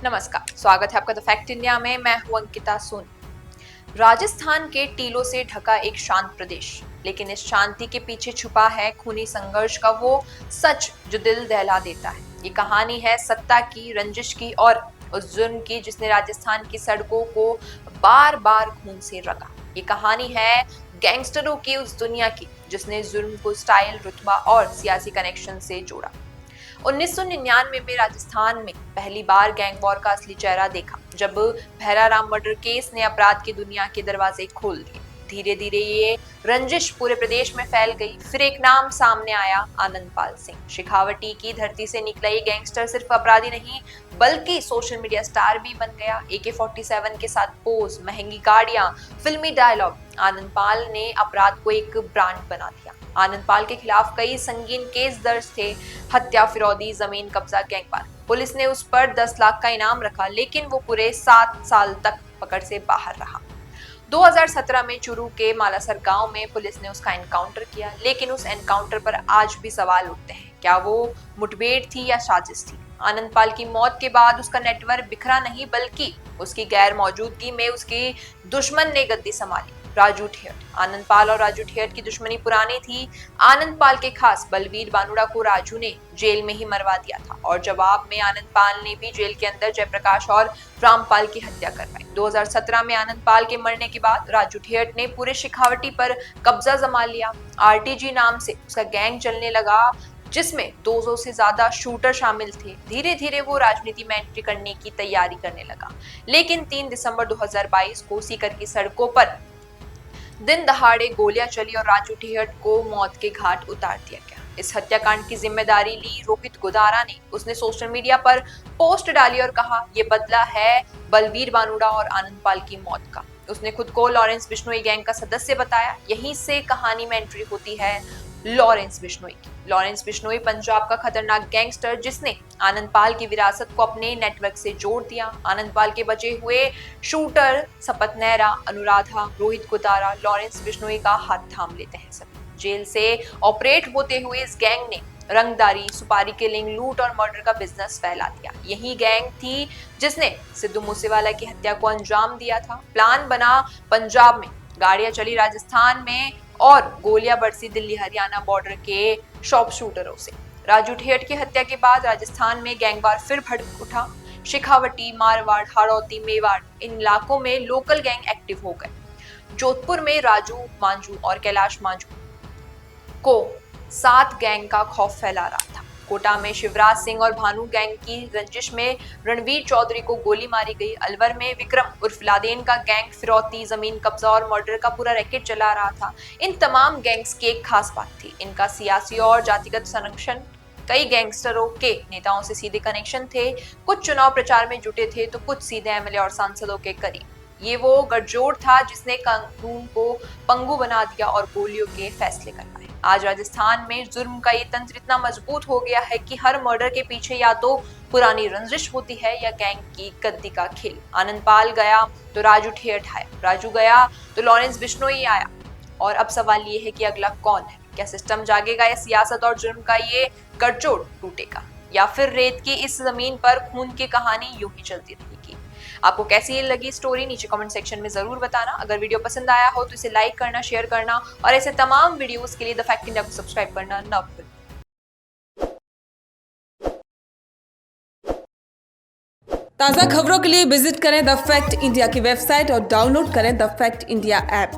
नमस्कार, स्वागत है आपका द फैक्ट इंडिया में। मैं हूं अंकिता सोनी। राजस्थान के टीलों से ढका एक शांत प्रदेश, लेकिन इस शांति के पीछे छुपा है खूनी संघर्ष का वो सच जो दिल दहला देता है। ये कहानी है सत्ता की, रंजिश की और उस जुर्म की जिसने राजस्थान की सड़कों को बार बार खून से रंगा। ये कहानी है गैंगस्टरों की उस दुनिया की जिसने जुर्म को स्टाइल, रुतबा और सियासी कनेक्शन से जोड़ा। 1999 में राजस्थान में पहली बार गैंग वॉर का असली चेहरा देखा, जब भैराराम मर्डर केस ने अपराध की दुनिया के दरवाजे खोल दिए। धीरे धीरे ये रंजिश पूरे प्रदेश में फैल गई। फिर एक नाम सामने आया, आनंदपाल सिंह। शेखावटी की धरती से निकला ये गैंगस्टर सिर्फ अपराधी नहीं बल्कि सोशल मीडिया स्टार भी बन गया। AK-47 के साथ पोज, महंगी गाड़ियां, फिल्मी डायलॉग, आनंदपाल ने अपराध को एक ब्रांड बना दिया। आनंदपाल के खिलाफ कई संगीन केस दर्ज थे, हत्या, फिरौदी, जमीन कब्जा, गैंगवार। पुलिस ने उस पर 10 लाख का इनाम रखा, लेकिन वो पूरे 7 साल तक पकड़ से बाहर रहा। 2017 में चूरू के मालासर गांव में पुलिस ने उसका एनकाउंटर किया, लेकिन उस एनकाउंटर पर आज भी सवाल उठते हैं, क्या वो मुठभेड़ थी या साजिश थी? आनंदपाल की मौत के बाद उसका नेटवर्क बिखरा नहीं, बल्कि उसकी गैर मौजूदगी में उसकी दुश्मन ने गद्दी संभाली, राजू ठेठ। आनंदपाल और राजू ठेठ की दुश्मनी पुरानी थी। आनंदपाल के खास बलवीर बानुड़ा को राजू ने जेल में ही मरवा दिया था और जवाब में आनंदपाल ने भी जेल के अंदर जयप्रकाश और रामपाल की हत्या करवाई। 2017 में आनंदपाल के मरने के बाद राजू ठेठ ने पूरे शेखावटी पर कब्जा जमा लिया। RTG नाम से उसका गैंग चलने लगा, जिसमें 200 से ज्यादा शूटर शामिल थे। धीरे धीरे वो राजनीति में एंट्री करने की तैयारी करने लगा, लेकिन 3 दिसंबर 2022 को सीकर की सड़कों पर दिन दहाड़े गोलियां चली और राजू ठेठ को मौत के घाट उतार दिया गया। इस हत्याकांड की जिम्मेदारी ली रोहित गोदारा ने। उसने सोशल मीडिया पर पोस्ट डाली और कहा, ये बदला है बलवीर बानुड़ा और आनंदपाल की मौत का। उसने खुद को लॉरेंस बिश्नोई गैंग का सदस्य बताया। यहीं से कहानी में एंट्री होती है लॉरेंस बिश्नोई की। लॉरेंस बिश्नोई पंजाब का खतरनाक गैंगस्टर, जिसने आनंदपाल की विरासत को अपने नेटवर्क से जोड़ दिया। आनंदपाल के बचे हुए शूटर सपत नेहरा, अनुराधा, रोहित गोदारा लॉरेंस बिश्नोई का हाथ थाम लेते हैं। सभी जेल से ऑपरेट होते हुए इस गैंग ने रंगदारी, सुपारी किलिंग, लूट और मर्डर का बिजनेस फैला दिया। यही गैंग थी जिसने सिद्धू मूसेवाला की हत्या को अंजाम दिया था। प्लान बना पंजाब में, गाड़ियां चली राजस्थान में और गोलियां बरसी दिल्ली हरियाणा बॉर्डर के शॉप शूटरों से। राजू ठेठ की हत्या के बाद राजस्थान में गैंगवार फिर भड़क उठा। शेखावटी, मारवाड़, हाड़ौती, मेवाड़, इन इलाकों में लोकल गैंग एक्टिव हो गए। जोधपुर में राजू मांझू और कैलाश मांझू को 7 गैंग का खौफ फैला रहा था। कोटा में शिवराज सिंह और भानु गैंग की रंजिश में रणवीर चौधरी को गोली मारी गई। अलवर में विक्रम उर्फ लादेन का गैंग फिरौती, जमीन कब्जा और मर्डर का पूरा रैकेट चला रहा था। इन तमाम गैंग्स की एक खास बात थी, इनका सियासी और जातिगत संरक्षण। कई गैंगस्टरों के नेताओं से सीधे कनेक्शन थे। कुछ चुनाव प्रचार में जुटे थे तो कुछ सीधे MLA और सांसदों के करीब। ये वो गठजोड़ था जिसने कानून को पंगु बना दिया और गोलियों के फैसले करवाए। आज राजस्थान में जुर्म का ये तंत्र इतना मजबूत हो गया है कि हर मर्डर के पीछे या तो पुरानी रंजिश होती है या गैंग की गद्दी का खेल। आनंदपाल गया तो राजू ठेठ आया, राजू गया तो लॉरेंस बिश्नोई आया। और अब सवाल ये है कि अगला कौन है? क्या सिस्टम जागेगा या सियासत और जुर्म का ये गठजोड़ टूटेगा, या फिर रेत की इस जमीन पर खून की कहानी यूं ही चलती रहेगी? आपको कैसी लगी स्टोरी नीचे कमेंट सेक्शन में जरूर बताना। अगर वीडियो पसंद आया हो तो इसे लाइक करना, शेयर करना और ऐसे तमाम वीडियोस के लिए द फैक्ट इंडिया को सब्सक्राइब करना न भूलें। ताज़ा खबरों के लिए विजिट करें द फैक्ट इंडिया की वेबसाइट और डाउनलोड करें द फैक्ट इंडिया ऐप।